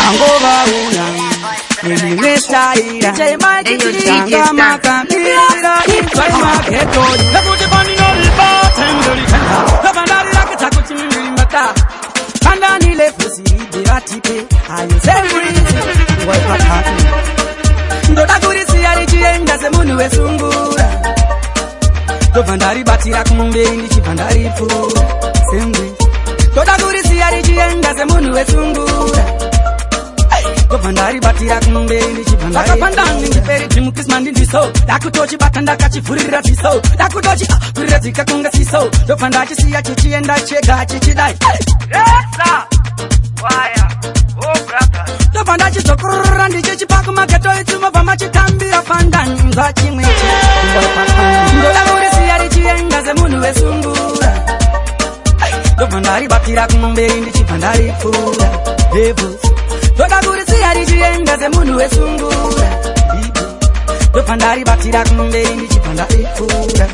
Angova una Nime staira Tanga makamira Inside market road Nabuti bani no liba Tendoli kanda Nabandari lakata kuchimili mbata Kanda nile fusi Biratipe Ayo sembrizi Wai pataki Ndoda kurisi yalijienda Semunu wesungura Dovandari batira kumumbe Indichi bandari pura Sembrizi Ndoda kurisi yalijienda Semunu wesungura Dovandari batira kumumbe Indichi bandari pura Lakapandani ngiperi timu kismandi ndiso Dakutochi batanda kachifurira tiso Dakutochi kurira zika kunga siso Dovandari siya chichienda chega chichidai Resa Waya Dovanda chizokurura ndiche paku mageto ituma pama chitambira pandani mza chimweche Ndoda kurisi yari chienga ze munu wesungura Dovandari batira kumumbe indichi pandari pura Ndoda kurisi yari chienga ze munu wesungura Dovandari batira kumumbe indichi pandari pura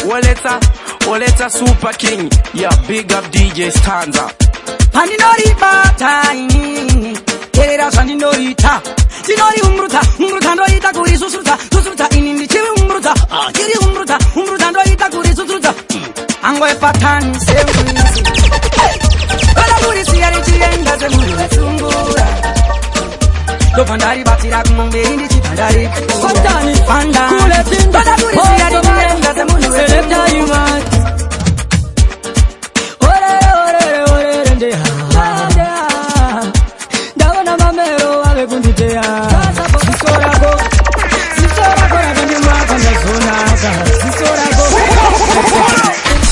Waleta Super King, yeah, big up DJ Stanza. Handinori bata ini, kerera sandinori ta. Tinori umruta ndoita kuri susuruta ini ndichiwi umruta. Kiri umruta ndoita kuri susuruta. Angwe patani sembrizi. Kala kuri siyari chienga semuri wesungura. Dovandari batira kumumbe indichi pandari Fatani panda Kule tinda Kala kuri siyari chienga semuri wesungura.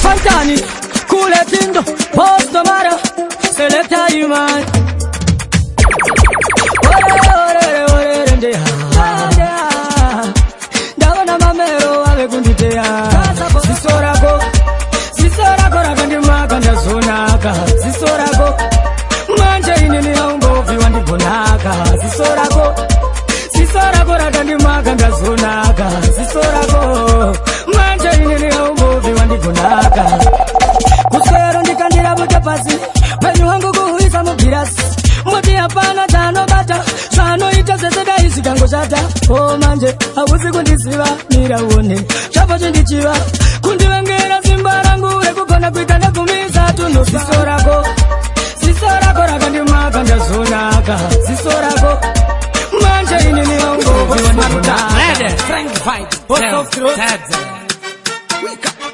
Fantani, kule tindo, posto mara, selecta human. Ore nde ha. Dawana mamero ave kunditea. Sisora ko rakandi makanda zonaka. Sisora ko manje inini haumbo viwandi bonaka. Sisora ko rakandi makanda zonaka. Sisora ko manje inini haumbo viwandi bonaka. Kusero ndikandira butapasi Mwenye wangu kuhuisa mugirasi Mwati hapana tano bata Sano ita seseda isi kango shata Oh manje, habusi kundisiwa Mira uone, chapa chindichiwa Kundi wengera simbarangu Rekukona kuitanda kumisa Tunu Sisorako rakandi makanda zonaka Sisorako Manje inini haumbo Ready, Frank fight Post of truth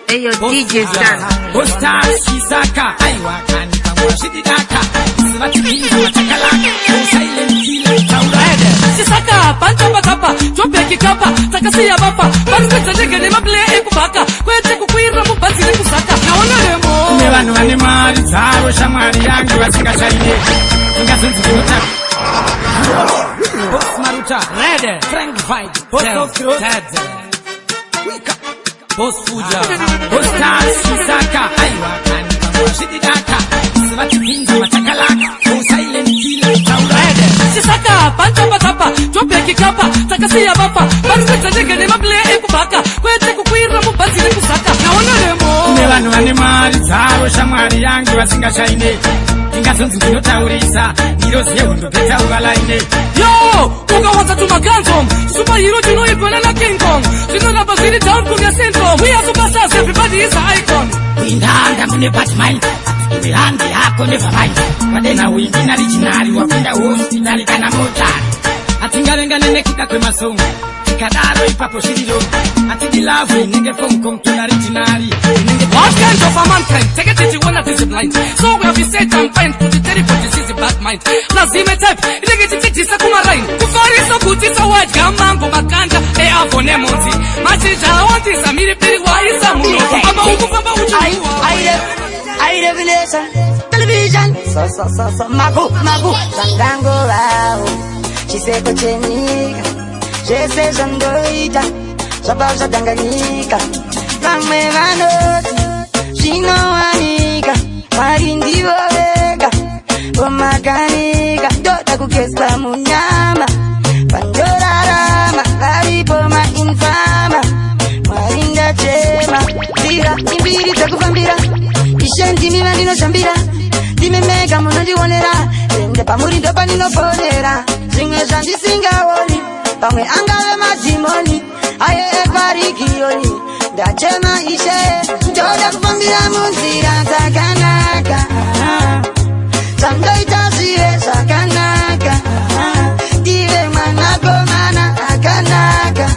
Hey yo, DJ Stan. Posta Shisaka. Aiwa kani kama shididaka. Sivati kinga matakalaka. Silent killer taurada. Shisaka, panta batapa, chope kikapa, takasiya bapa. Banza jenge ne mable ekubaka. Kwete kukwira mubanzi ne kusaka. Naona remo. Nebanu wani mari zaro shamari yangu wasinga shaide. Inga zinzi kuta. Post Maruta. Ready. Frank fight. Post of truth. Boss Fuja, Boss Stars, Shisaka, Aiwa, Kani, Kama, Shididaka, Sivati Pinza, Matakalaka, Oh Silent Killer, Taurada. Shisaka, Panta Batapa, Chope Kikapa, Takasiya Bapa, Banza jenge ne mable ekubaka. Kwete kukwira mubanzi ne kusaka. Naona remo. Nebanu wani mari zaro shamari yangu wasinga shaide. Inga zonzi kunotaurisa, nirozi yehundo peta ugalaine. Yo, ukawaza tumaganzom, superhero jino ikona na King Kong. Jino na basiri down kunya syndrome. We are superstars, everybody is an icon. Windanga mune Batman, Iwilandi hako never mind. Wadena windina originali, wapinda hospitali kana motari. Atingalenga nene kika kwe masongo. Kadaro ipapo shiriro Ati love nige from kongtuna originali. What kind of a mankind? Take it to one of his blind. So we have been set and find to the terrible disease in bad mind. Lazime type, nige titisa kumarain. Kufari so kutisa white gamango makanda. E avone monzi. Machija wanti samiri piri wa isa muno. Ama huku pamba uchu. I revelation television. So magu sangango rao. Chiseko chenika. Jese jandoita, Shabasha Tanganyika, Kame Manoti, Shino Anika, Marindi Vega, Omaganika, Dota Kukespa Munyama, Pandora Rama, Laripoma Infama, Marinda Chema, Tira, Ibiri Takufambira, Ishendi mimi ndino shambira Dimemeka munondionera Ende pamuri ndopa ninoponera Zimwe zvandisingaoni Pamwe angave madimoni Aye ekwarikiyoni Ndachema ishe Ndoda kufambira munzira dzakanaka Sandoita zvive zvakanaka Ndive mwanakomana akanaka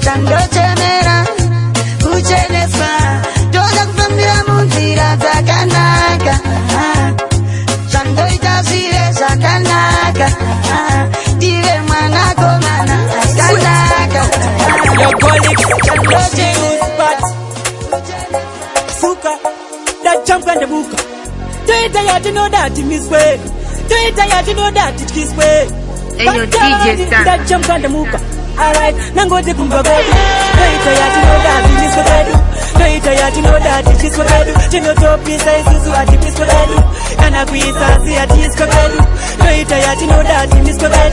Sandochemera kucheneswa Ndoda kufambira munzira dzakanaka Sandoita zvive zvakanaka Ndive mwanakomana akanaka Suka, that jump on the book. Do it tired to know that it is way. Do it tired to know that it is way. Hey, DJ Stan. That jump on the book. Alright, now go to Kumba. Do it tired to know that it is way. Do it tired to know that it is way. Chino topi sai susu ati it is way. Kana kuisa si ati it is way. Do it tired to know that it is way.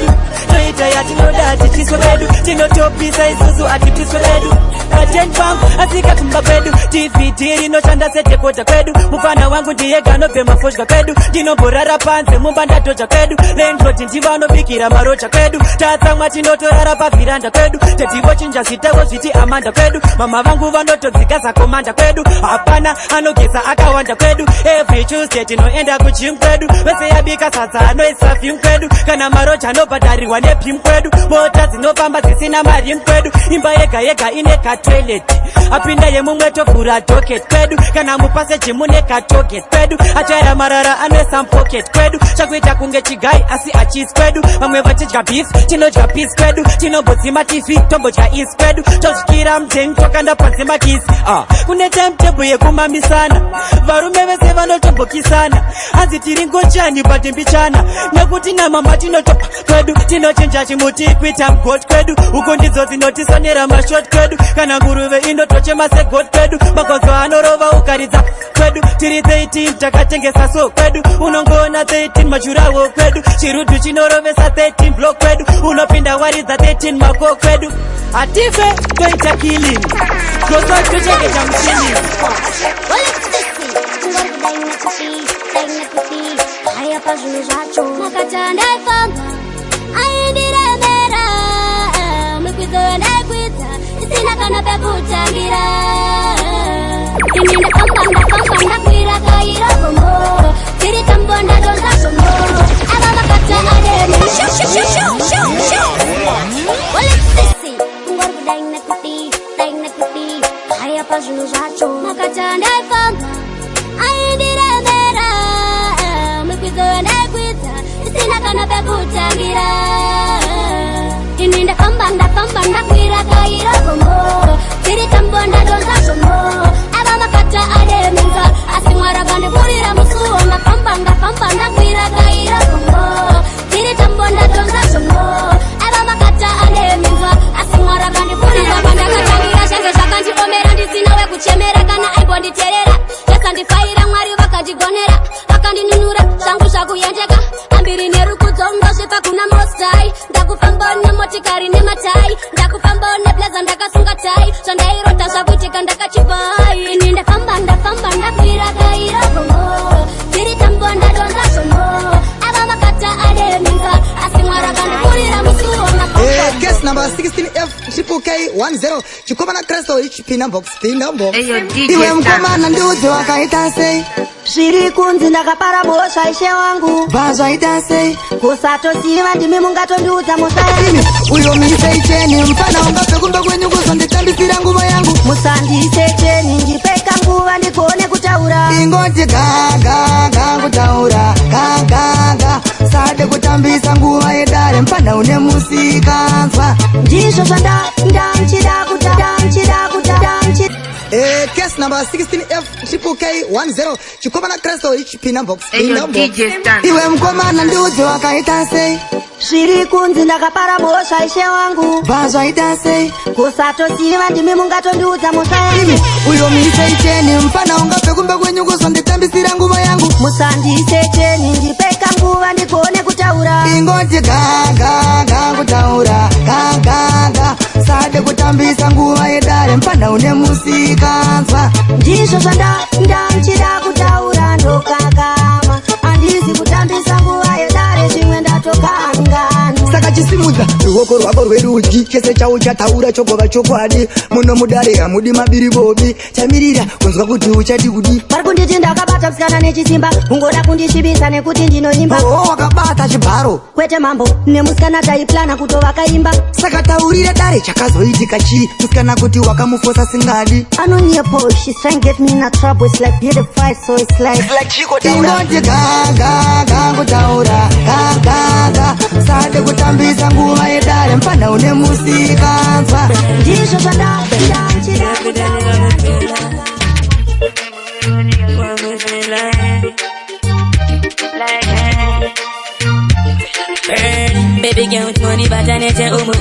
Do it tired to know that it is way. Chino topi sai susu ati it is way. Attention, asika kumba kwedu TVT no chanda sete kota kwedu Mufana wangu ndiye gano pema foshka kwedu Dino borara panze mumbanda tocha kwedu Lendro tinjivano bikira marocha kwedu Tata mwati noto rara pa viranda kwedu Tetivo chinja sitawo zviti amanda kwedu Mama vangu vanoto zikaza komanda kwedu Hapana anogesa akawanda kwedu Every Tuesday tinoenda kuchim kwedu Wese yabika sasa anoisa film kwedu Kana marocha no badariwa ne pim kwedu Mota zinopamba zisina marim kwedu Imba yega ine toilet apinda yemumwe tovhura docket kwedu kana mupase chimune katoget kwedu achaira marara ane some pocket kwedu chakuita kunge chigai asi achis kwedu vamwe vachidya beef tinodya peace kwedu tinombodzima tv tombodya is kwedu tozvikira mteni tokanda panzima kisi kune timetable yekumamisana varume vese vanotombokisana hanzi tiri ngochani patimbichana nekuti namama tinotopa kwedu tinochinja chimuti kuita mgot kwedu uko ndidzo dzinotisonera mashot kwedu kana nguruve inotochema segod kwedu makozo anorova ukaridza kwedu tiri 13 takatengesa so kwedu unongoona 13 machurawo kwedu chirudu chinorovesa 13 block kwedu unopinda waridza 13 mako kwedu atife toita killing tosotochengeta mshini haya pazvinhu zvacho makatandaifamba aindiremera mukwidzo yandakwidza isina kana pekutangira ini ndafamba ndakwira kaira gombo tiri tambo ndadonza zvombo ava vakata ademi olexisi kungori kudai nekuti haya pazvinhu zvacho makatandaifamba aindiremera mukwidzo yandakwidza isina kana pekutangira ini ndafamba ndakwira kaira gombo tiri tambo ndadonza zvombo ava makata ademinza asi mwari akandipurira musuwo ndafamba ndakwira kaira gombo tiri tambo ndadonza zvombo ava makata ademinza asi mwari akandipurira pandakatangira zvange zvakandiomera ndisina wekuchemera kana aimbonditeerera yakandifaira mwari vakandigonera vakandinunura zvangu zvakuyendeka ambiri nerukudzo ndosvipa kuna mostai ndakufamba nemotikari nematai ndakufamba neplaza ndakasunga tai zvandairota zvakuitika ndakachipai ini ndafamba ndakwira kaira gombo tiri tambo ndadonza zvombo ava makata ademinza asi mwari akandipurira musuwo Guest number 16F triple K10 Chikomana Cresto Pinam box Iwe mkomana ndiudzi wakaita sei zviri kunzi ndakapara bhosva ishe wangu Vazvaita sei kusatosiva ndimi mungatondiudza musaini uyo miise cheni mfana ungabve kumba kwenyu kuzonditambisira nguva yangu musandiise cheni ndipeka nguva ndigone kutaura ingoti gaga kutaura gaga sade kutambisa nguva yedare mfana une musikanzwa ndizvo zvandamchida Case number 16F triple K10 Chikomana Cresto Pinam box Iwe mkomana ndiudzi wakaita sei zviri kunzi ndakapara bhosva ishe wangu Vazvaita sei kusatosiva ndimi mungatondiudza musaini uyo miise cheni mfana ungabve kumba kwenyu kuzonditambisira nguva yangu musandiise cheni ndipeka nguva ndigone kutaura ingoti gaga kutaura gaga sade kutambisa nguva yedare mfana une musikanzwa ndizvo zvanda rwerudyi chese chauchataura chogova chokwadi muno mudare hamudi mabiri bobi tamirira kunzwa kuti uchati kudi vari kunditi ndakabata musikana nechisimba ungoda kundishibisa nekuti ndinoimba wakabata chibharo kwete mambo nemusikana taiplana kutovakaimba saka taurire dare chakazoitika chii musikana kuti wakamufosa singadi anonyepo she's trying to get me in a trouble it's like beautified so it's like chiko tinoti gaga kutaura gaga sade kutambisa nguva yedare mpanda une musikanzwa ndizvo zvandachida Baby girl with money but I need umu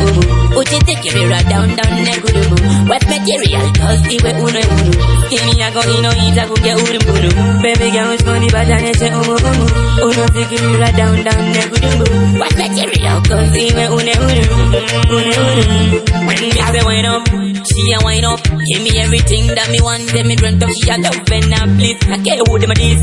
Uchi take you right down negudumu Wet material cause iwe uno Kimi ya go ino ita kuge urumbunu Baby girl with money but I need umu Uno take you right down negudumu Wet material cause iwe uno When me say wind up, she a wind up Give me everything that me want, then me grunt up She a love and a please, I can't hold them a this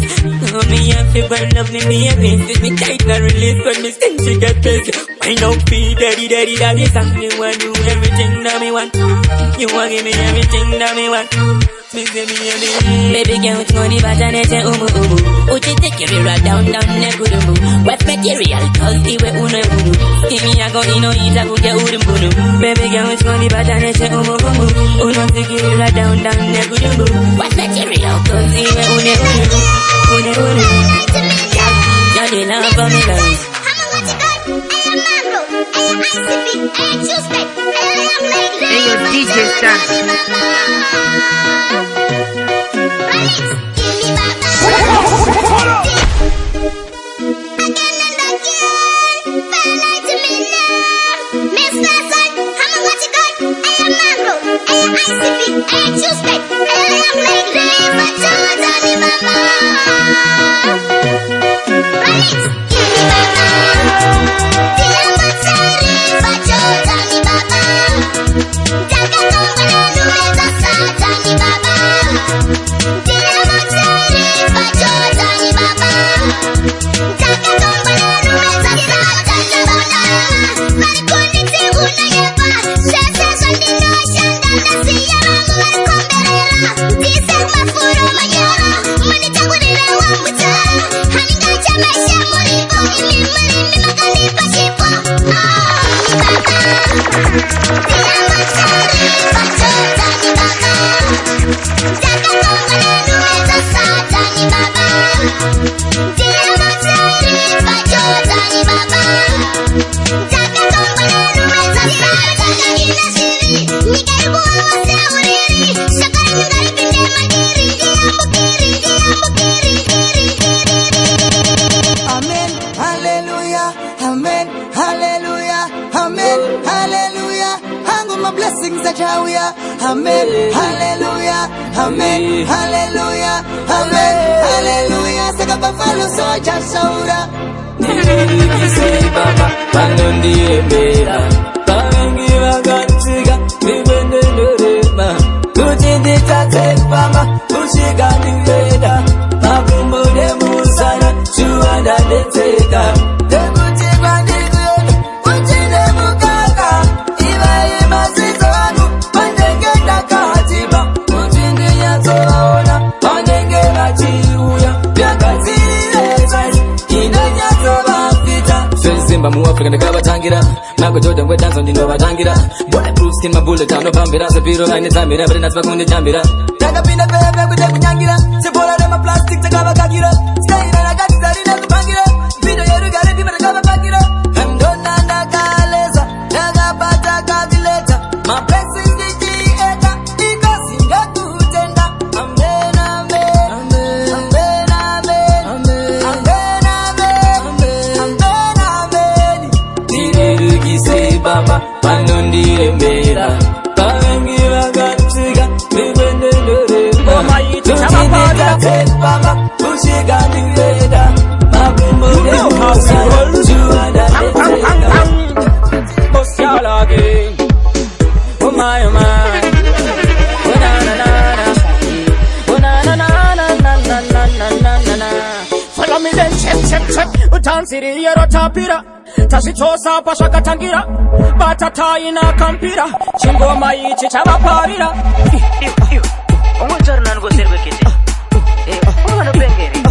Me a feel love me a piece Me tight and release when me sting she get pissed Wind up, be daddy, son You want do everything that me want You want give me everything that me want Me say me a baby girl with money but I need umu Uchi take you right down negudumu Wet material cause iwe uno Kimi ya go ino ita kuge urumbunu Baby girl with money but I need umu Uno take you right down negudumu Wet material cause iwe uno You're the love of me love Hey, yo, DJ Stan. Amen, hallelujah, amen, hallelujah, amen, hallelujah. Saka buffalo soja saura. Nirikisi baba, panundi ebera. Parangi wagantiga, vivende ndorema. Kutindi tate baba, ushika niveda. Mabumbo de musana, chuanda deteka. Tebuti kwa niveda, uchine mukaka. Iba ima sizonu. Simba mu Africa ndakabatangira Michael Jordan we dance ndinobatangira Bulletproof skin my bullet down no bambira Sapiro line tamira but that's bakunde jambira Takapinda pepe kuja kunyangira Sepola de ma plastic takabakakira Stay in a gati zarina kupangira Video yeru gare pipa takabakakira Mdona ndakaleza Takapata kavileta My blessings ni jieta Ika singa kutenda Amen, amen Amen, amen Amen, amen Nirikisi baba, panundi emera Parangi wagantiga, vivende ndorema Tuchindita te baba, ushika niveda Mabumbo de musana, chuanda neteka Boss y'all again Oh my, oh my Oh na na na na Oh na na na na na na na na na na. Follow me then, check Utan city, you're a top it up tazvitosa pazvakatangira batata ina kampira chingoma ichi chavaparira Ungochari nangoserwe kete unganopengere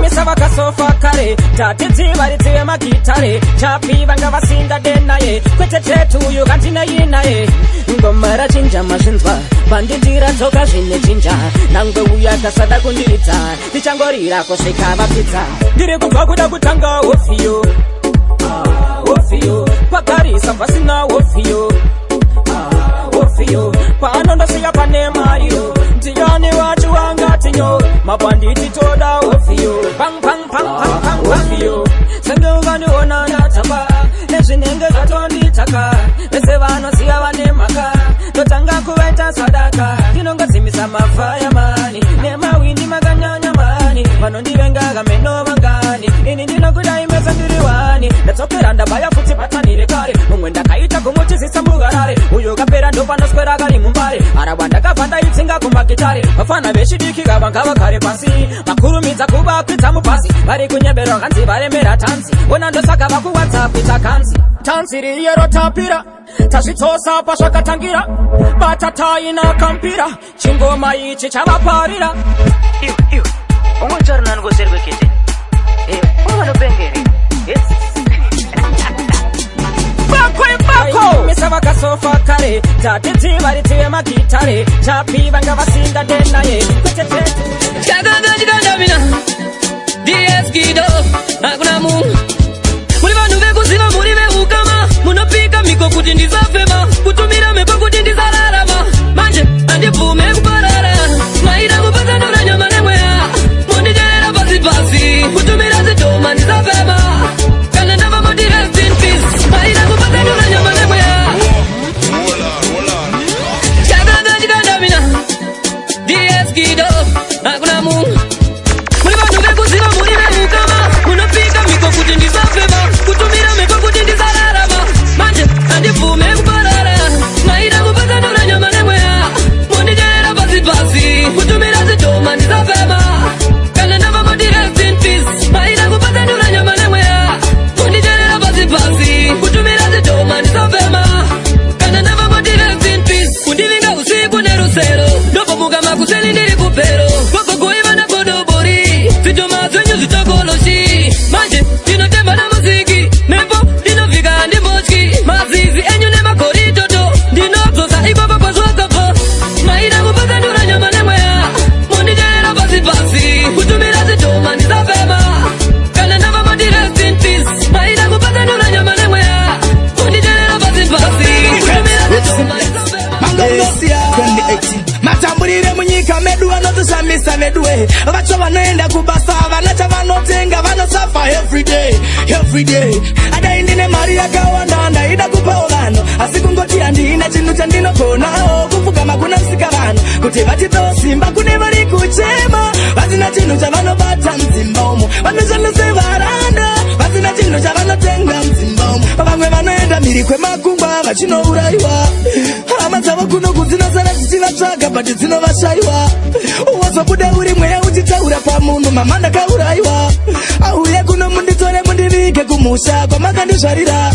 misavakasofa kare tatitivaritire magitare chapi vanga vasinga denaye kwete tetuyu kantinayinaye ngoma rachinja mazvinzwa pandindira dzoka zvine chinja nangwe uya kasada kundiridza ndichangorira kusvika vapidza ndiri kubva kuda kutanga wofiyo wofiyo pagarisa pasina wofiyo wofiyo paanondosiya pane mariyo ndiyani wacho wangatinyo mabanditi toda wofiyo pang pang pang pang pang wofiyo senge ukandiona ndatamba nezvinenge zvatonditaka vese vanosiya vane maka totanga kuvaita sadaka ndinongozimisa mafaya mani nemawindi makanyanya mani vanondivenga kameno vangani ini ndinokuda imesa ndiriwani ndatsokera ndabaya futi patanire kare mumwe ndakaita kumuchizisa mbugarare uyo kapera ndopanoswera kari mumbare arabwa ndakabva ndaitsinga kumagitare vafana vechidiki kavanga vagare pasi vakurumidza kuvakwidza mupasi vari kunyebera kanzi varemera tanzi ona ndosaka vakuwadza kuita kanzi tanzi riyero tapira tazvitosa pazvakatangira batata ina kampira chingoma ichi chavaparira ungochari nangoserwe kete unganopengere misavakasofa kare tatitivaritire magitare chapi vanga vasinga denaye chakagandikandamina dieskido hakuna mungu muri vanhu vekuziva muri veukama munopika miko kuti ndisafema kutumira mepo kuti ndisararama manje handibvume kuparara maida kupatsanura nyama nemweya mundicherera pasi pasi kutumira zidhoma ndisafema kana ndava moti rest in peace maida kupatsanura nyama nemweya chakagandikandamina dieskido hakuna mungu muri vanhu vekuziva muri veukama munopika miko kuti ndisafema kutumira mepo kuti ndisararama manje handibvume kuparara maida kupatsanura nyama nemweya mundicherera pasi pasi kutumira zidhoma ndisafema kana ndava moti rest in peace maida kupatsanura nyama nemweya mundicherera pasi pasi kutumira zidhoma ndisafema kana ndava moti rest in peace kundivinga usiku nerusero ndopomuka makuseni ndiri kupero gogogoiva nagodobori zvidhoma zvenyu zvitokoloshi manje ndinotemba namuziki mepo ndinovhika handimbotyi mazizi enyu nemagoritoto ndinobzosa ipapo kwazvakapo maida kupatsanura nyama nemweya mundicherera pasi pasi kutumira zidhoma ndisafema kana ndava moti rest in peace maida kupatsanura nyama nemweya mundicherera pasi pasi kutumira zidhoma matambulire munyika medu anotusamisa medue vacho vanoenda kubasa vana chavanotenga vanosafa everyday adai ndine mari yakawanda ndaida kupawo vanhu asi kungoti handina chinhu chandinogonawo kupfugama kuna msika vanhu kuti vatipewo simba kune vari kuchema vasina chinhu chavanobata mdzimba umo vanoshandise varanda vasina chinhu chavanotenga mdzimba umo vamwe vanoenda mhiri kwemakungwa vachinourayiwa hama dzavo kuno kudzinosara dzichivatsvaga but dzinovashaiwa wazobuda uri mweya uchitaura pamunhu mama ndakaurayiwa auya kuno munditore mundivige kumusha kwamakandizvarira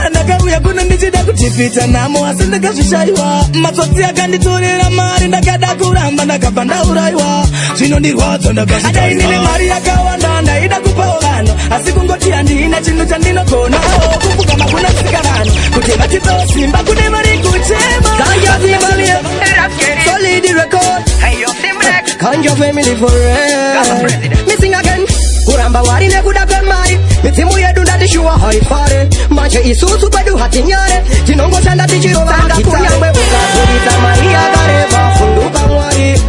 ndakauya kuno ndichida kutipita namo asi ndakazvishayiwa matsotsi akanditorera mari ndakada kuramba ndakabva ndaurayiwa zvinondirwadza ndakazvidai ndine mari yakawanda ndaida kupawo vanhu asi kungoti handina chinhu chandinogonawo kupfugama kuna msika vanhu kuti vatipewo simba kune vari kuchema solid record Kanja family for real missing again kuramba wari nekuda kwemari midzimu yedu ndatishuwa haifare manje isusu kwedu hatinyare tinongoshanda tichirovanga kunyangwe ukazorita mari yakareba funduka mwari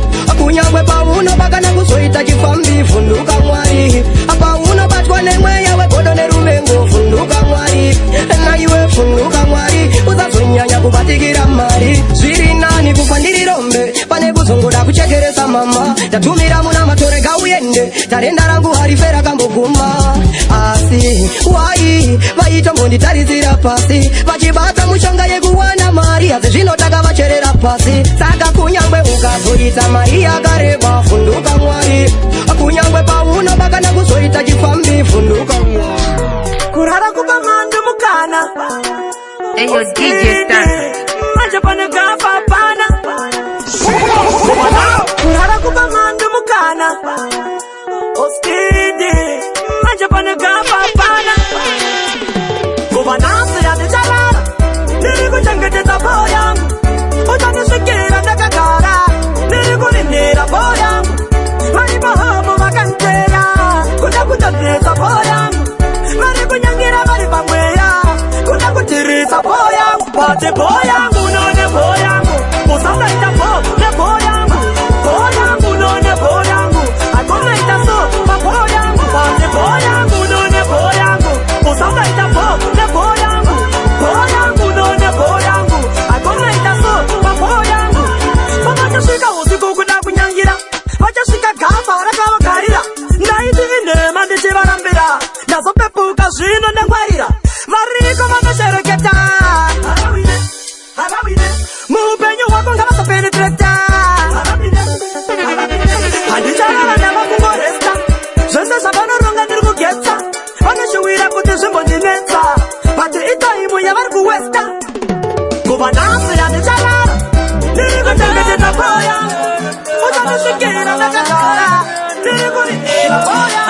kunyangwe pauno pakana kuzoita chifambi funduka mwari paunobatwa nemweya wegodo nerumengo funduka mwari naiwe funduka mwari usazonyanya kubatikira mari zviri nani kufa ndirirombe pane kuzongoda kuchekeresa mama tatumira muna matorega uyende tarenda rangu harifera kamboguma asi wai vaitombonditarisira pasi vachibata mushonga yekuwana mari asi zvinotaka vacherera pasi saka kunyangwe ukazoita mari yakareba funduka mwari kunyangwe pauno baka na kuzoita chifambi funduka kurara kupa mandu mukana. Eyo DJ Star manje pane gafa pana kurara kupa mandu mukana. Oskidi manje pane gafa pana kuba nasi ya dechalala niriku changeteza boyangu utanisikira ndakagara nirikulindira boyangu vari mahomo vakantera kuda kutonesa boyangu vari kunyangira vari pamweya kuda kutirisa boyangu pati boyangu none boyangu usasaita bo neboyangu boyangu none boyangu akonaita so maboyangu pati boyangu none boyangu usasaita bo neboyangu boyangu none boyangu akonaita so maboyangu pamachasvika usiku kuda kunyangira vachasvika gafa rakavakarira ndaiti inhema ndichivarambira ndazopepuka zvino ndengwarira variko vakashereketa muupenyu hwako ngavazopenetreta handicharara ndavakungoresta zvese zvavanoronga ndiri kugetsa vanoshuwira kuti zvimbondinetsa vati itaimu yavari kuwesta kuva nasi handicharara ndiri kuchengetedza boya uchanisvikira ndakagara ndiri kuridira boya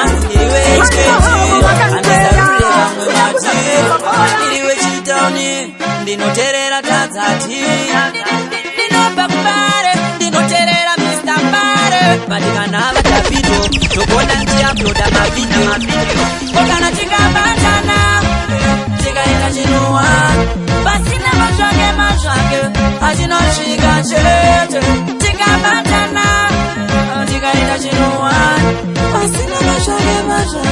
iriwe chitauni ndinoterera tadzati ndinopa kubare ndinoterera Mr. Bare vatikana vatapito tokona ndiaploda mavideo okana tikabatana tikaita chinhuwa pasina mazvake achinosvika chete tikabatana tikaita chinhuwa pasina mazvake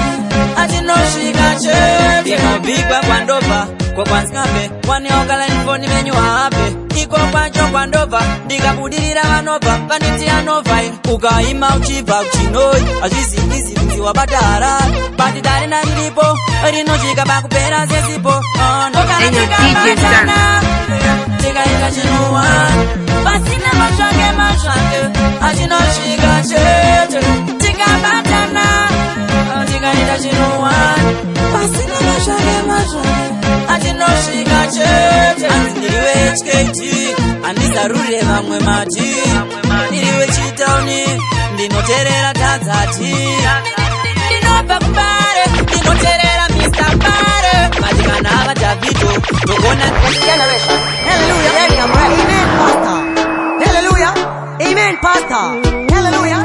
achinosvika chete inobigwa kwandobva kwakwanzikape kwaneokala nifoni menyu haape iko kwacho kwandobva ndikabudirira vanobva vaniti anobva ukaima uchibva kuchinoi hazvizivizi kuti wabata harari bati dare nariripo rinosvika pakupera sesipo okana tikabatana tikaita chinhuwa pasina mazvake achinosvika chete tikabatana tikaita chinhuwa pasina mazvake achinosvika chete andiriwe HKT handizarurire vamwe mati ndiriwe chitauni ndinoterera tadzati ndinobva kubare ndinoterera Mr. Bare vatikana vatapito tokona Amen, Pastor. Hallelujah.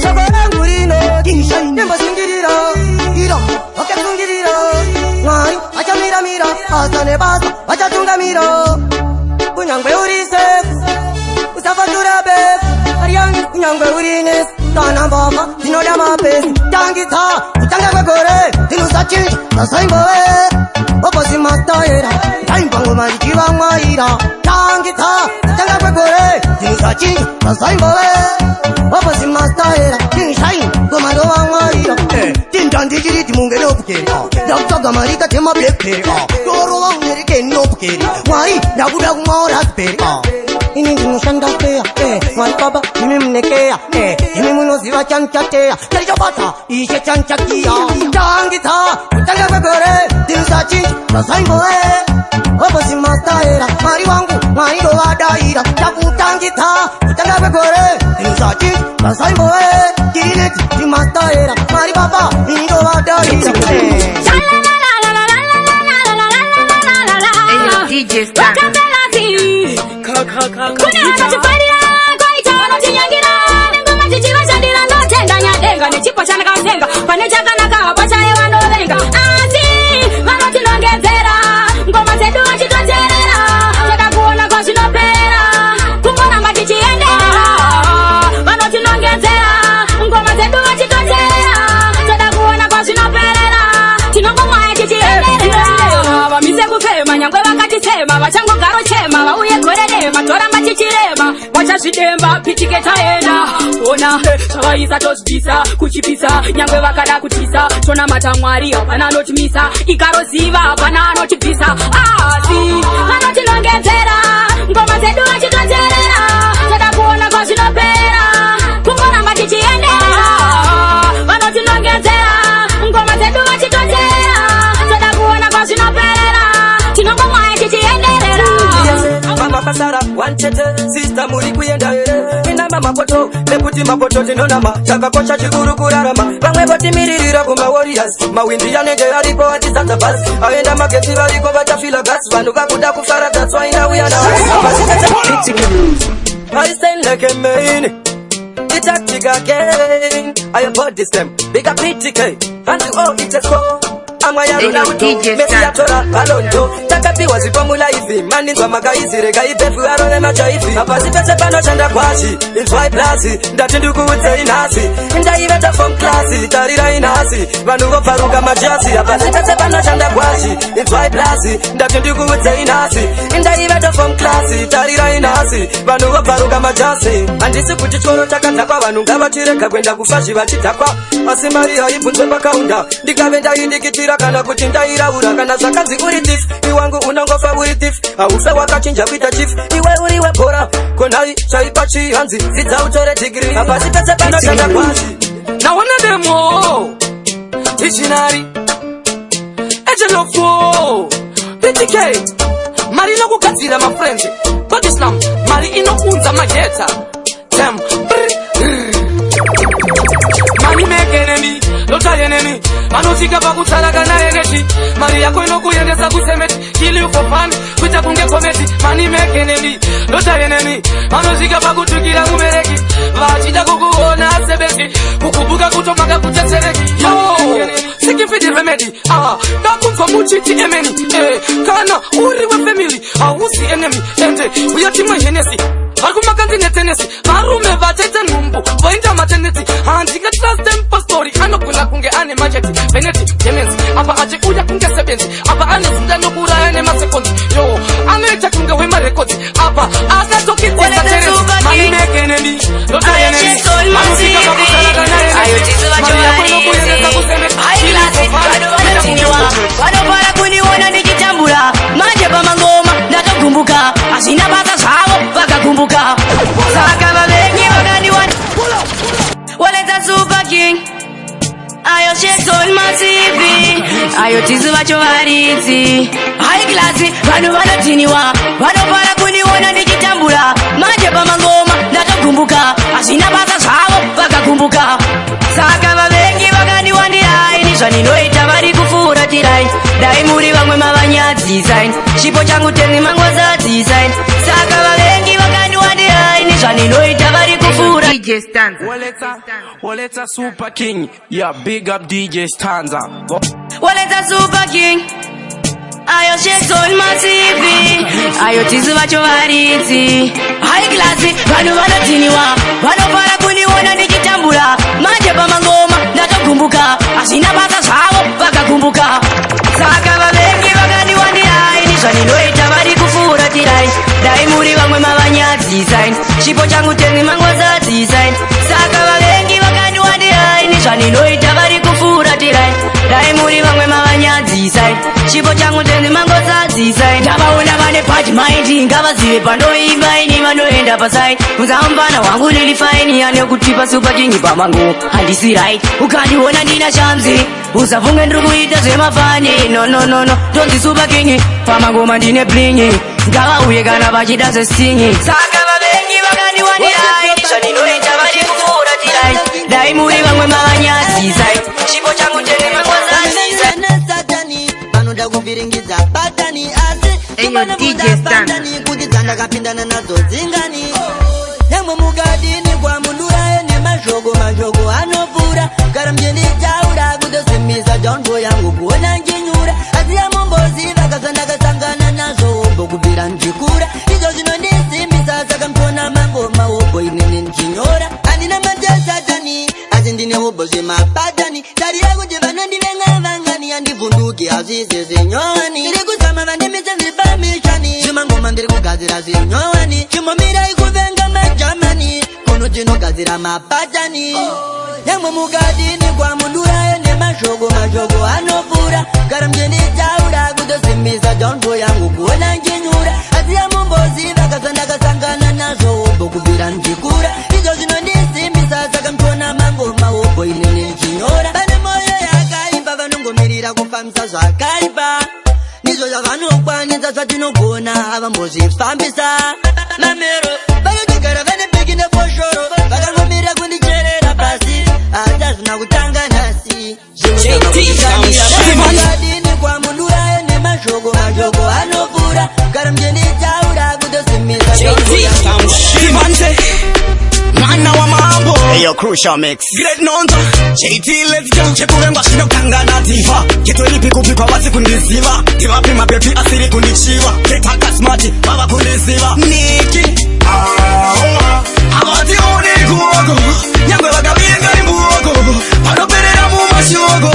Sokorangurino, Kingshan, Nembasingiriro, Iro, Okatungiriro, Wai, Achamira, Asane Basa, Achatungamiro, Kunyangwe Urise, Usafatura Beb, Ariang, Kunyangwe Urines, Tana Baba, Tinodama Bes, Tangita, Utangagore, Tinusachi, Tasaimboe, Opasimastaera, Time Pangoma, Kiwamaira, Tangita, Utangagore, Tinusachi, Tasaimboe, Opasimastaera, Tinshine, Gomado Wamaira, Tintandijiri, Mungero Pukeri, Dr. Gamarita Tema Pekeri, Doro American no Pukeri, why, Nabuda Mora Peri, in Shanda Pea, one Baba, Nimnekea, Himimunoziva Chanchatea, Terijabata, Isha Chanchakia, Tangita, Utangagore, Tinsachi, Tasaimboe, Opasimastaera, Mariwangu, Marido Adaira, Takutangita, Utangagore, Tinsachi, Tasaimboe, Kirinet, Timastaera, Maribaba, Mido Adaira. DJ Star kuna kachifarira kwaitano chinyangira ngoma chichira chandira ndotenda nyadenga nechipo chanakatenga pane chakanaka pachaye vanovenga asi vanotinongedzera ngoma dzedu vachitoterera takakuona kwazvinopera kungoramba tichienderera vanotinongedzera ngoma dzedu vachitoterera takakuona kwazvinoperera tinongomwaya tichienderera vamise kufema nyangwe vakatitema vachangogaro chema vauye gore dema toramba tichirema wachazvidemba pitike taenda ona zvavaisa tozvibvisa kuchipisa nyangwe vakada kutisa tonamata mwari hapana anotimisa ikaroziva hapana anotibvisa asi vanotinongedzera ngoma dzedu vachitoterera toda kuona kwazvinopera kungoramba tichienderera sister muri kuyenda here inama mapoto nekuti mapoto tinonama chakakosha chikuru kurarama vamwe votimiririra kuma warriors mawindi yanenge aripo vatisata basi aenda mageti variko vachafila gas vanhu vakuda kufara that's why now we are now I stand like a man the tactic again I abort this them big up PTK and oh it's a score Amayaruna uto, mefiatora, alondo Takapi wazipomula hivi, mani kwa magaizi Rega ipefu arone macha hivi Apasi pese pano chanda kwashi, intwai plasi Ndatinduku ute inasi, inda iveta from klasi Tarira inasi, vanugo faruga majasi Apasi pese pano chanda kwashi, intwai plasi Ndatinduku ute inasi, inda iveta from klasi Tarira inasi, vanugo faruga majasi Andisi kutichoro chakandakwa Vanunga vatireka kwenda kufashi vachitakwa Asimari haibunzwe pakaunda Ndikavenda indikitira kana kuchindaira urakana zvakanzi uri thief iwangu unangofa uri thief haufe wakachinja kuita chief iwe uri webhora konai chaipa chihanzi dzidza utore degree apasi pese panoshanda kwashi naona demo visionary agent of war PTK mari inokugadzira mafriends but Islam mari inokunza maheta damn mani make enemy lota enemy anofika pakutsala kana energy mari yako inokuyendesa kusemeti kill you for fun kuita kunge comedy mani make enemy lota enemy anofika pakutukira mubereki vachida kukuona sebezi kukubuka kutomaka kutetsereki yo sikifidi remedy ndakumva muchiti emeni kana uri we family hausi enemy ende uyatimwe henesi Varumakanzi netenesi varume vatete nhumbu voinda mateneti handinga trust them pastori anogona kunge ane macheti beneti demenzi apa achiuya kunge sebenzi apa ane zinda nokuraya nemasekonzi yo anoita kunge wemarekodzi apa akatokidzisa terezi mani mekenemi lota enemi anosika pakusalaka naenemi yako inokuyendesa kusemeti vanopara kuniona ndichitambura manje pamangoma ndakagumbuka asina basa zvavo vakagumbuka saka vavengi vakandiwana waleta super king ayo shekson masivi ayo tisu vacho varidzi hai klasi vanhu vanotiniwa vanopara kuniona ndichitambura manje pamangoma ndakagumbuka asina basa zvavo vakagumbuka saka vavengi vakandiwandirai nizvaninoita vari kufuratirai dai muri vamwe mavanyadzisai chipo changu tenzi mangozadzisai saka vavengi vakandiwandirai nizvaninoita vari kufura DJ Stanza Waleta Super King yeah big up DJ Stanza waleta Super King ayo shekson masivi ayo tisu vacho varidzi hai klasi vanhu vanotiniwa vanopara kuniona ndichitambura manje pamangoma ndakagumbuka asina basa zvavo vakagumbuka saka vavengi vakandiwandirai nizvaninoita vari kufuratirai dai muri vamwe mavanyadzisai chipo changu tenzi mangozadzisai saka vavengi vakandiwandirai nizvaninoita vari kufuratirai dai muri vamwe mavanyadzisai chipo changu tenzi mangozadzisai ndavaona vane pati maindi ngavazive pandoimba ini vanoenda pasai muzamupana wangu lili faini anekutipa Super King pamango handisi right ukandiona ndina shamsi usafunge ndiri kuita zvemafani no tonzi Super King pamangoma ndine blingi ngavauye kana vachida zestingi saka vavengi vakandiwandirai nizvaninoita vari kufuratirai dai muri vamwe mavanyadzisai chipo changu tenzi mangozadzisai vanoda kuvhiringidza patani asi imanamudabatani kuti dzandakapindana nadzo dzingani nemwe mugadini kwamunduraye nemashoko anopfuura gara mjenitaura kutosimisa dongo yangu kuona njinyura asi yamomboziva kazvandakasangana nazvo obho kubvira njikura izvo zvinondisimbisa saka mtona mangoma obho inene njinyora handina matesatani asi ndine obho zvemapatani tarira kuti vanondivenga vangani handibvunduki hazvise zvinyowani ndiri kuzama vandimise zvifamishani zvimangoma ndiri kugadzira zvinyowani chimomirai kuvenga majamani kuno tinogadzira mapatani nemwe mugadini kwamunduraye nemashoko anopfuura gara mjenitaura kutosimisa dongo yangu kuona njinyura asi yamomboziva kazvandakasangana nazvo obho kubvira njikura izvo zvinondisimbisa saka mtona mangoma obho inene njinyora vane moyo yakaipa vanongomirira kufambisa zvakaipa ndizvo zvavanokwanisa zvatinogona avambozvifambisa mamero Yo, Crucial Mix. Great nonto, JT let's go. Chekuvengwa shino kangana diva. Ketoli pikupikwa wasi kundisiva. Tivapi mapepi asiri kundichiva. Ketaka smarti, baba kundisiva. Niki abati one kuogo. Nyangwe wakabienga ni muogo. Panoperera mu mashogo.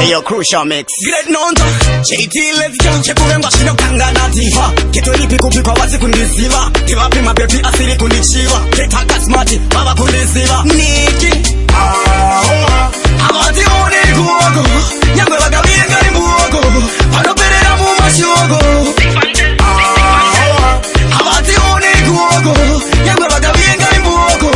Yo, Crucial Mix. Great nonto, JT let's go. Chekuvengwa shino kangana diva. Ketoli pikupikwa wasi kundisiva. Tivapi mapepi asiri kundichiva. Ketaka smarti, baba kundisiva. Niki abati one kuogo. Nyangwe wakabienga ni muogo. Panoperera mu mashogo. Abati one kuogo. Nyangwe wakabienga ni muogo.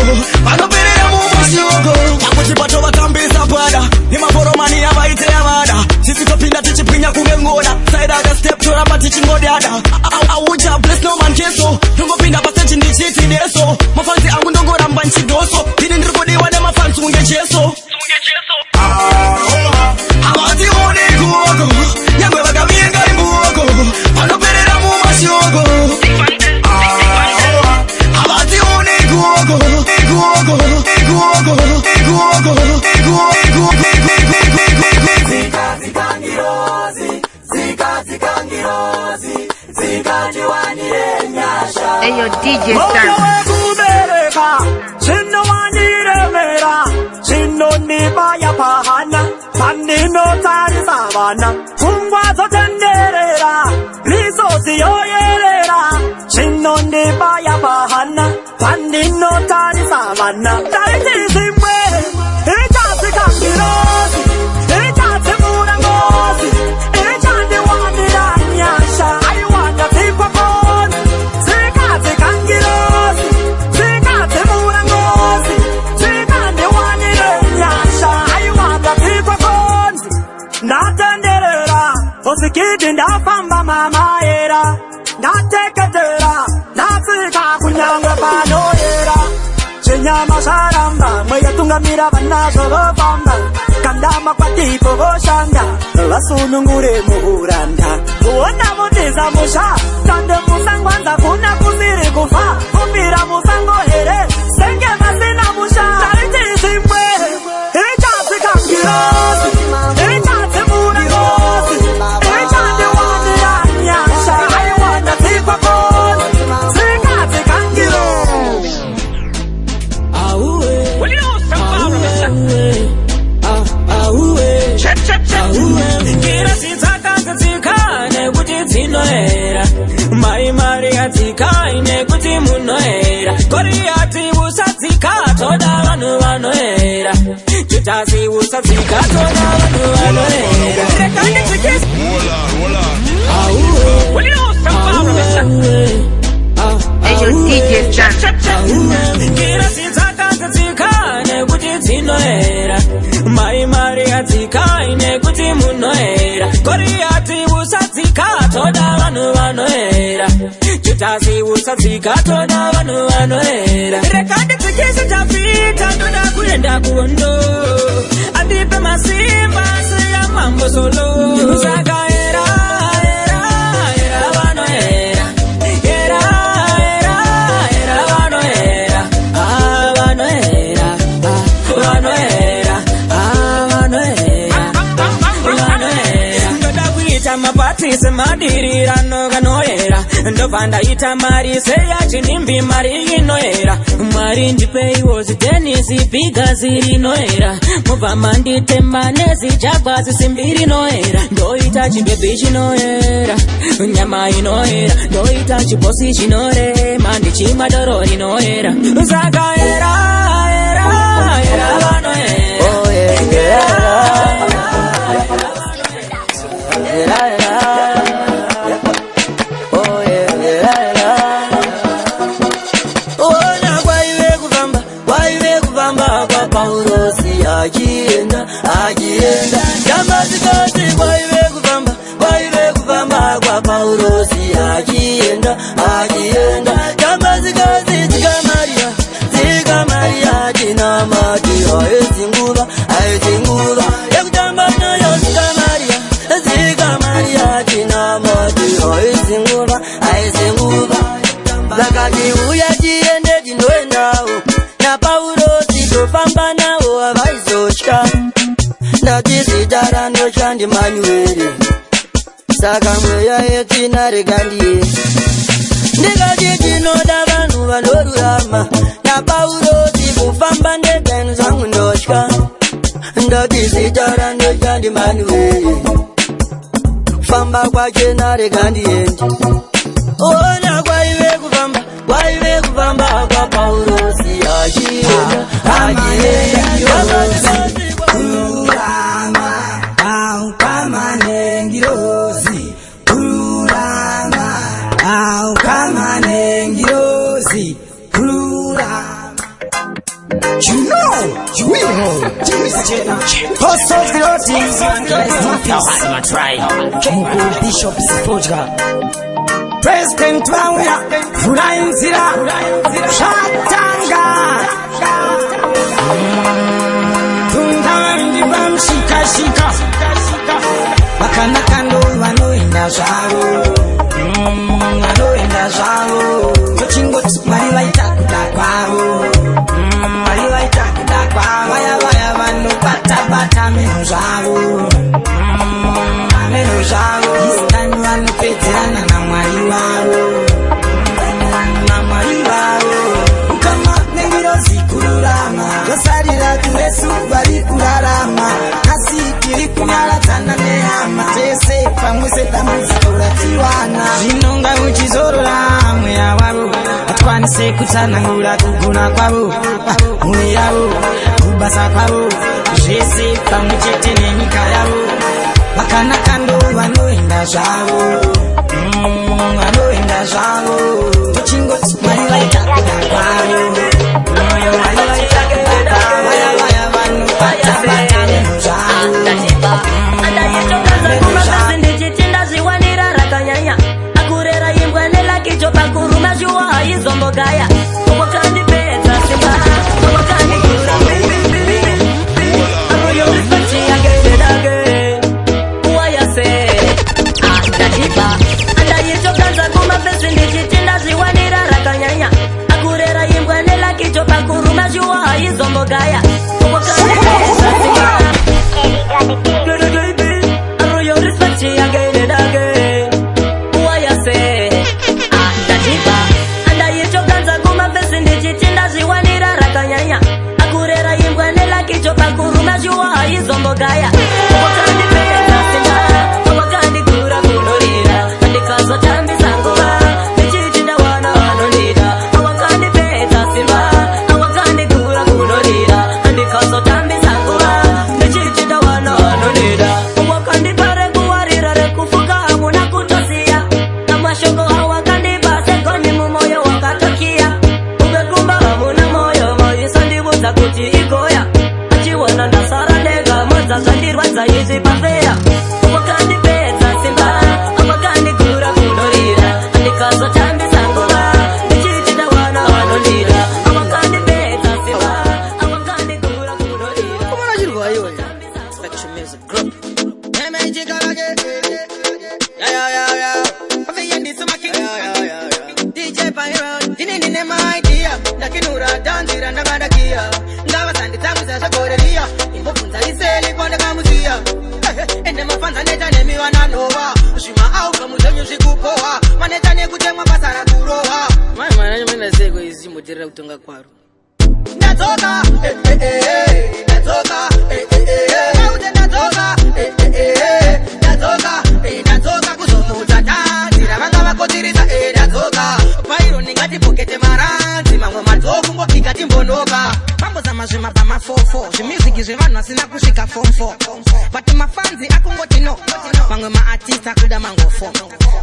Panoperera mu mashogo. Takuchipato batambisa pada. Ni maboromani abaite abada. Sisi topinda tichipinya kungengoda. Side aga step tora pati chingodada. Awuja bless no man keso. Nungo pinda pasage ndichiti deso. Mafansi angu ndongora mbanchi doso. Tini ndirikodiwa ne mafansi ungecheso. Abati one kuogo. Nyangwe wakabienga ni muogo. Panoperera mu mashogo. Abati one kuogo. Kuogo. Kuogo. Kuogo. Hey, yo, DJ Star. Osikidi ndafamba mama era. Nateketera, nafika kunyangwe pano era. Chinyama saramba, mweyatungamira banazo bamba. Kandama kwa tipo boshanga, lasunungure muhuranda. Uona mutiza musha, kande musangwanza kuna kusiri kufa. Umbira musango here, senge masina musha. Tariti simwe, echasi kangirosi, echasi murangosi. Mai Maria tikaine kuti munoera. Koriati usatika toda vanu vanoera. Tutasi usatika toda vanu vanoera. Rekande tikis. Hola. Hey, yo, DJ Star. Kira sitaka tikaine kuti zinoera. Mai Maria tikaine kuti munoera. Koriati usatika toda vanu vanoera. Tutasi usatika toda vanu vanoera. Rekande tikisi tapita toda kuenda kuondo. Adipe masimba siya mambo solo. Saka era vanoera. Era vanoera. Vanoera. Ndoda kuita mapati semadirira noganoera. Ndovanda ita mari seya chinimbi mari inoera. Mari ndipeiwo zitenisi piga ziri noera. Muba mandite manezi jagwazi simbiri noera. Ndoita chibebi chinoera. Nyama inoera. Ndoita chibosi chinore. Mandi chimadorori noera. Saka era vanoera. Oh yeah. Agienda jambazi kati waive kuvamba kwa Paulo si agienda jambazi kati zika Maria jina maji ayezinguva yakutamba nayo zika Maria Zakati uya tiende tinoendawo na Paulo titofamba nawo avaizotka ndati zita ranoshandi Manueli saka mweya yetinarega ndiye ndikati tinoda vanhu vanorurama na Paulo tikufamba ndedzainu zangu ndotya ndati zita ranoshandi Manueli famba kwake narega ndiendi ona kwaive kufamba kwa Paulo siachienda kururama au kama nengirozi kururama au kama nengirozi kururama. You know, you will know. Post of the Otis, my tribe. Bishop Sipojga, President Wauya, Furainzira, Shatanga, Tundandi Bam Shika, Bakanakando, Mano in the Shadow, Mano in the Shadow, Chingot, my light up that wow. Waya vanu bata menuzavo Istani vanu petirana na mwari wavo Ukama nengirozi kururama Yosarira kulesu bari kurarama Kasi kiri kunyaratana nehama Tese pamwese tamuzi kuratiwana Zinonga uchizorora mwea wavo Atwanise kutanangura kuguna kwavo Mwe yavo kubasa kwavo Jese pamwechete nenyika yavo Bakanakando vanoenda zvavo Vanoenda zvavo Tochingoti mwari vaita kuda kwavo Vaya vanhu bata nezvavo Ndazviwanira rakanyanya akurera imbwa nelakicho pakuruma shuwa haizombogaya wakandipedza simba wakandikura andayitokanza kumafesi ndichiti ndazviwanira rakanyanya akurera imbwa nelakicho pakuruma shuwa haizombogaya wakandipedza simba akurera imbwa nelakicho pakuruma shuwa haizombogaya wakandipedza simba wakandikura kunorira andikazotambisa nguva ndichiti ndawana vanondida wakandipedza simba wakandikura kunorira andikazotambisa nguva ndichiti ndawana vanondida wakandipa rekuwarira rekufuka hamuna kutoziya namashoko awakandipa segoni mumoyo wakatokia umekumba hamuna moyo moyisandibudza kuti igoya achiwana ndasara ndega modza zvandirwadza izvi pafeya wakandipedza simba wakandikura kunorira andikazotambisa nguva ndichiti ndawana vanondida wakandipedza simba wakandikura kunorira kumona chirwa iwe Spectrum Music Group DJ Pyro ndine maidia ndakinura danzira ndakadakia ngava sanditsamwisa zvagoreria imbobvunza iseli kwandakamuziya ende mafanza neta nemiwana nova zvima auga muzvenyu zvikupohwa maneta nekutemwa basa rakurohwa maimananyomendaseko izimbotirira kutonga kwaro ndadzoka ndadzoka ndadzoka kuzomudza tanzira vanga vakotirisa ndadzoka pairo ningati pokete maranzi mamwe madzoku ngopika timbonoka pambozama zvimabva mafofo zvimiziki zvevanhu vasina kusvika fomfo but mafanzi akungoti no mamwe maartist akuda mangofo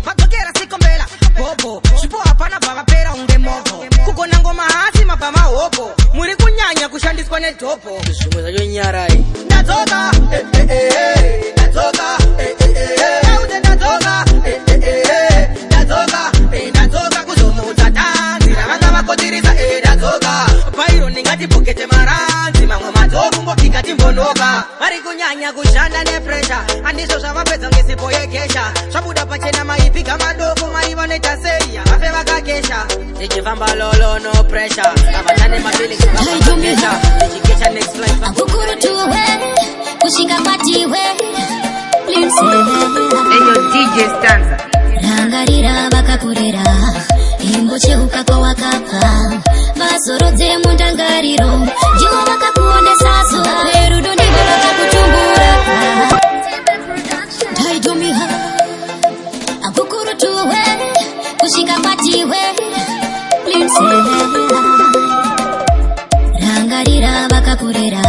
vadzokera sikombela bobo zvipo hapana bvavapera unge movho kugona ngoma hasi mabva mahoko muri kunyanya kushandiswa nedhobho zvimwe zvacho nyarai ndadzoka ndadzoka ndadzoka kuzomudza tanzira vanga vakotirisa ndadzoka pairo ningati pokete maranzi mamwe madzoku ngopika timbonoka vari kunyanya kushanda nepresha handizvo zvavapedza ngesipo yegesha zvabuda pachena maipiga madoko mari vanoita seria vafe vakakesha Tichifamba lolo, no pressure. Kabatane mabili kukapakesha. Tichikesha next life. Akukuru tuwe, kushika patiwe. Eyo DJ Stanza. Rangarira bakakurera. Imboche ukako wakapa. Basorodze mundangariro. Jiwa bakakuone saso. Perudo ndigo bakakutumbura. Taidomiha. Akukuru tuwe, kushika patiwe. Rangarira bakakurera.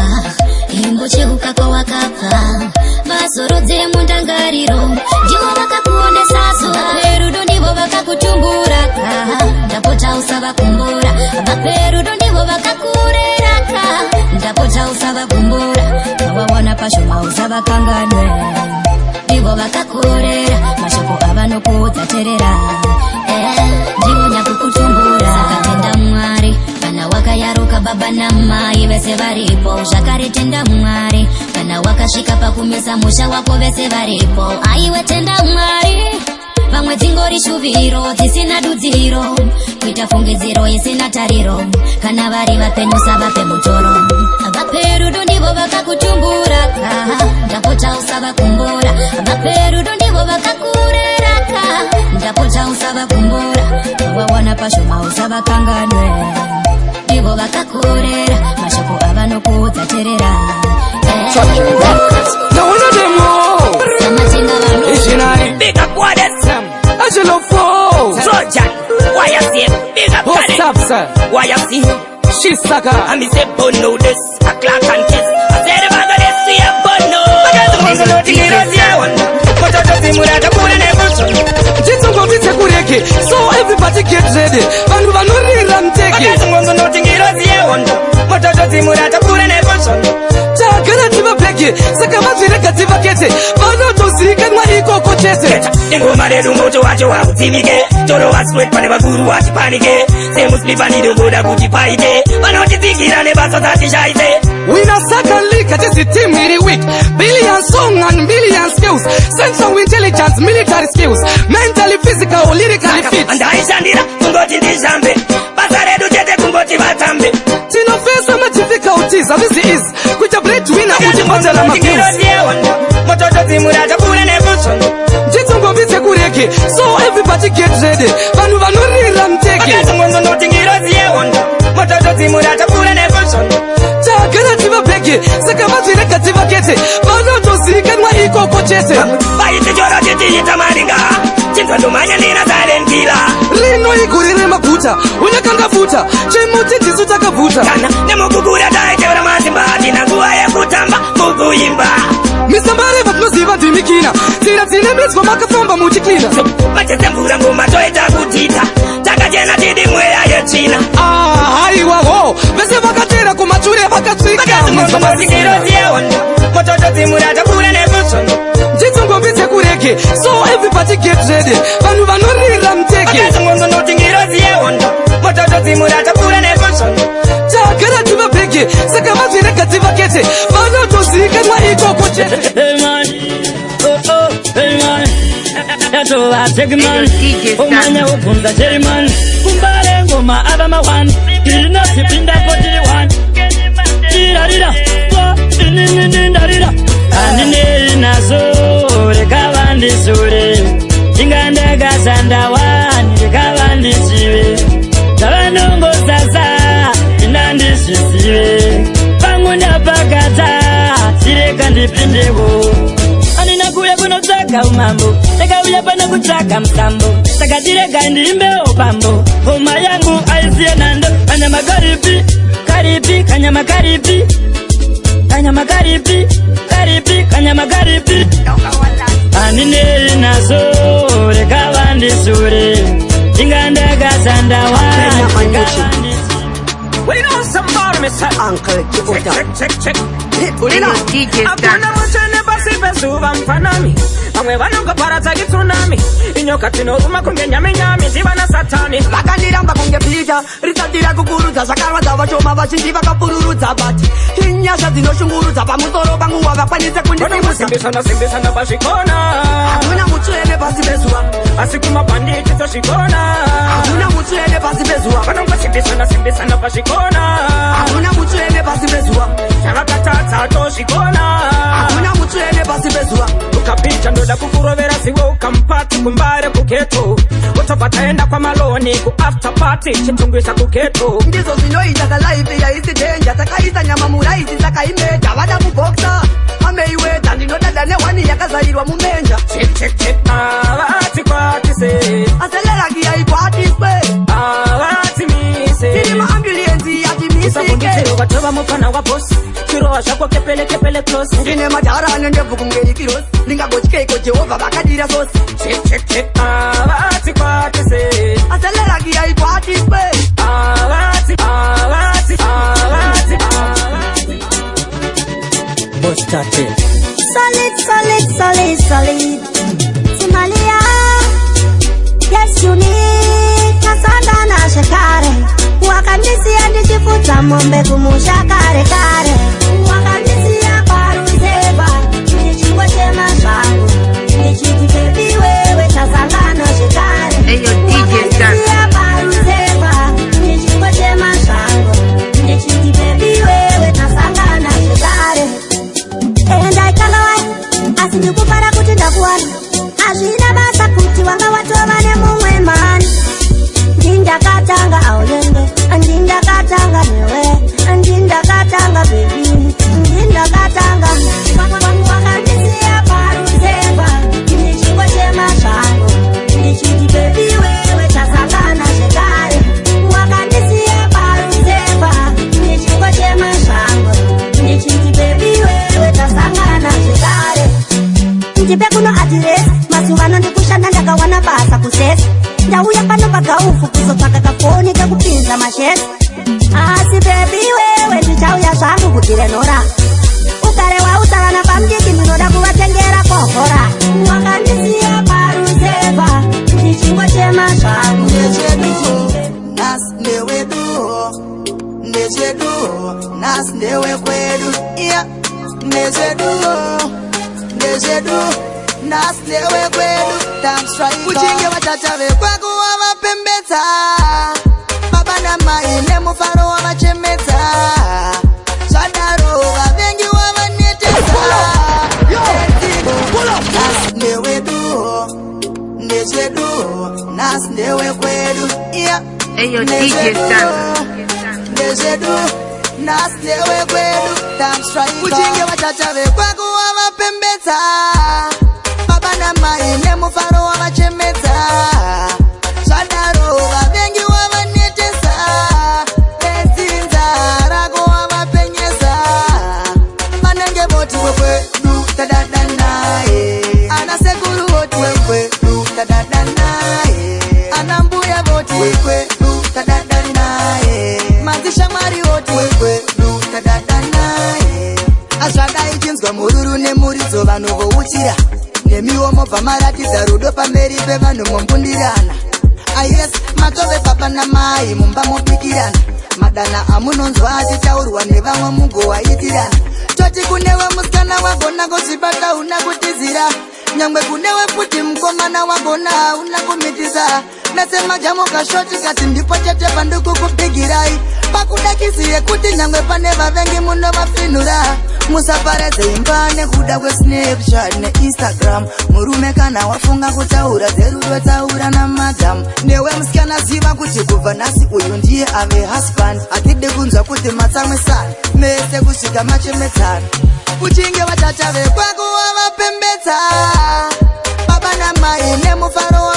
Imboche ukako wakapa. Basorodze mundangariro. Jiwa bakakuone saso. Perudo ndigo bakakutumbura. Ndapota usaba kumbura. Baperudo ndigo bakakurera. Ndapota usaba kumbura. Wawona pasho mausaba kanganwe. Ndigo bakakurera. Mashoko abano kutaterera. Ndigo nyakukutumbura. Sakatenda mwari. Kana wakayaruka baba na mai. Vese varipo. Shakaritenda mwari. Kana wakashika pakumesa musha wako vese varipo. Aiwe tenda mwari. Vamwe dzingori shuviro, dzisina dudziro. Kuita fungiziro, isina tariro. Kana vari vapenyusa vape mutoro. Vaperudo ndivo vakakutumbura. Ndapota usava kumbura. Vaperudo ndivo vakakurera. Ndapota usava kumbura. Wawona pasho mausava kanganwe. Ndivo vakakurera. Mashoko avano kudzaterera. Big up what that's as you love for Trojan. Why you say big up why you see she's sucker and me say bono this a clock and kiss I say the bag of this see a bono because the thing is here one but I just think that put in a bush just go with the kureke so everybody get ready and we no real and take it because the thing is here one but I just think that put in a bush takana tiba peke sakama zireka tiba kete bano to sika mwa iko kochete ingoma ledu moto wacho wa kutimike toro wa sweat pane baguru wa chipanike se muslipa ni dogoda kuchipaite bano tizikira ne basa zatishaite wina saka lika this team really weak billion song and billion skills sense of intelligence military skills mentally physical lyrically fit and aishandira kungoti ndishambe basa ledu chete kungoti batambe tino face ma difficulties this is kuja bread winner ujimbata la mapills mototo timura chakula ne bushon jitungo vite kureke so everybody get ready vanu vanorira mteke akatungo notingira ziewon mototo timura chakula ne bushon takana tiba peke saka vazireka tiba kete vanu tozika mwa iko kochete baite jora tete yitamaringa chinzo manya nina silent killer rino igurire maguta unyakanga futa chemuti tisu takavuta kana nemukugura daite ora masimbati nanguwa yakutamba mukuyimba misambare vatinoziva ndimikina tira dzine midzwa makafamba muchiklina vachitembura ngoma toita kutita takachena tidi mweya yechina haiwaho vese vakatera kumature vakatsvika mototodzimura takura nebusono nditsungomvitse kureke so everybody get ready vanhu vanorira mteke mototodzimura takura nebusono takara tivapfeke saka vazvireka tivakete vanotozikanwa ikoko chete yatova segman umanya ubvunza cherman kumbare ngoma ava mawani inosipinda potiri wani irarira inindarira andinei nazo rekavandisure ingandagazandawani rekavandisive tavanongozasa inandisisive pangundapakata tireka ndipindevo anina kuya kunotsvaka umambo takauya pano kutsvaka mutambo saka tirega ndiimbewo pambo homa yangu aisiye nando kanyama karipi karipi kanyama karipi kanyama karipi karipi kanyama karipi andinei nazo rekavandisure ingandagazandawani Well, you know somebody, Mr. Uncle, check. Hakuna mchene basi besuva mfanami Amwe vanonga paratagi tsunami Inyoka tinozuma kunge nyami ziva na satani Vakandiramba kunge pita Risatira kukurudza Zvakarwadza vachoma vazhinji vakapururudza bati Inyasha dzinoshungurudza pamusoro pangu Wavakwanise kundisimusa Simbisana pazvikona Hakuna muchene basi besuva Asi kumabanditi tozvikona Hakuna muchene basi pasi pezuwa vanongosimbisana pazvikona hakuna mutsvene pasi pezuwa chavakatadza tozvikona hakuna mutsvene pasi pezuwa ukapita ndoda kukurovera zivo ukampati kumbare kugeto utobva taenda kwamaloni kuafter party chitungwisa kugeto ndizvo zvinoita kalaifi yaisi denja takaisa nyama muraisi takaimedha vada kuboksa ameiwedha ndinodada nehwani yakazarirwa mumenja avati kwatise aseleraki yaikwatiswe avati mise tiri maambulensi yatimisike vatova mufana wabosi chirova zvako kepele close ndine madharane ndebvukungeri kirosi ndingagotyeiko jehovha vakadira sosi avati kwatise aseleraki yaikwatiswe avati solid Somalia, yes you need kasanda na shekare wakandisia ndichifuta mombe kumusha kare wakandisia paruzeba ndichingwa chema zvangu ndichiti baby wewe kasanda na shekare wakandisia paruzeba ndichingwa chema zvangu ndichiti baby wewe kasanda na shekare asi ndikufara kuti ndakuwana hazvina basa kuti wanga watova nemumwe mani ndindakatanga auyende ndindakatanga newe ndindakatanga bebi ndindakatanga wakandisiya paruzeva ndichingwa chemazvangu ndichiti bebi wewe tasangana zvekare wakandisiya paruzeva ndichingwa chemazvangu ndichiti bebi wewe tasangana zvekare ndipe kuno adiresi mazuvano ndikushanda ndakawana basa kusesa ndauya pano pagaufu kuzotsvaka kafoni kekupinza mashesi asi bebi wewe ndichauya zvangu kudirenhora ugare wautavana pamudiki ndinoda kuvatengera kohora wakandisiya paruzeva ndichingwa chema zvangu nasi ndewekwedu iya nezedu nasi ndewekwedu kuchinge vatata vekwako wavapembedza baba namai nemufaro wavachemedza zvadaro vavengi wavanetedza nasi ndewedu nasi ndewekwedu iya nezedu nasi ndewekwedu kuchinge vatata vekwako wavapembedza baba namai nemufaro wavachemedza zvadaro vavengi wavanetesa edzinza rako wavapenyesa vanenge voti wekwedu tadada naye ana sekuru voti wekwedu tadada naye ana mbuya voti wekwedu tadada naye madzishamwari voti wekwedu tadada naye azvadai chinzwa mururu nemuridzo vanhu voutira nemiwo mobva maratidza rudo pamberi pevanhu mombundirana ayes matove baba namai mumba mobikirana madana amunonzwa achitaurwa nevamwe mugowaitirana toti kunewe musikana wagona kuzvibata una kutizira nyangwe kunewe futi mukomana wagona una kumitisa mese majamo kashoti kati ndipo chete pandikukupigirai pakudakisiye kuti nyangwe pane vavengi munovafinura musaparadze imba nekuda kwesnapchat neinstagram murume kana wafunga kutaura dzerudo taura namadhamu newe musikana ziva kuti kubva nhasi uyu ndiye ave husband hatidi kunzwa kuti matsamwisana mese kusvika machemedzana uchinge vatata vekwako wavapembedza baba namai nemufaro